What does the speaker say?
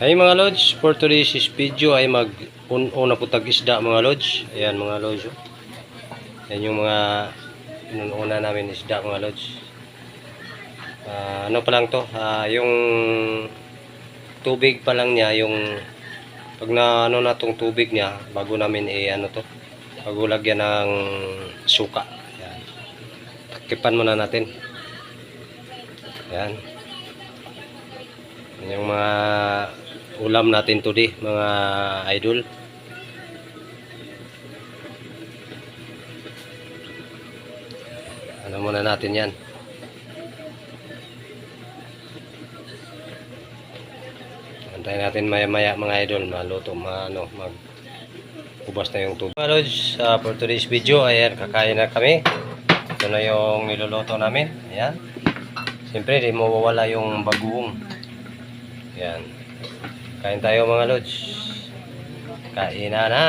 Ay mga lods, for today's video ay mag-una po tag-isda mga lods. Ayan mga lods. Yan yung mga inuna namin isda mga lods. Ano pa lang to, yung tubig pa lang niya, yung pag na ano na tong tubig niya, bago namin ano to, bago lagyan ng suka. Ayan. Takipan muna natin. Ayan. Yung mga ulam natin today mga idol. Ano muna natin yan. Antayin natin maya maya mga idol, maluto, mag-ubas na yung tubig. Mga lods, for today's video, ayan, kakain na kami. Ito na yung niluluto namin. Ayan. Siyempre, di mawawala yung bagoong. Ayan. Kain tayo mga lods. Kain na.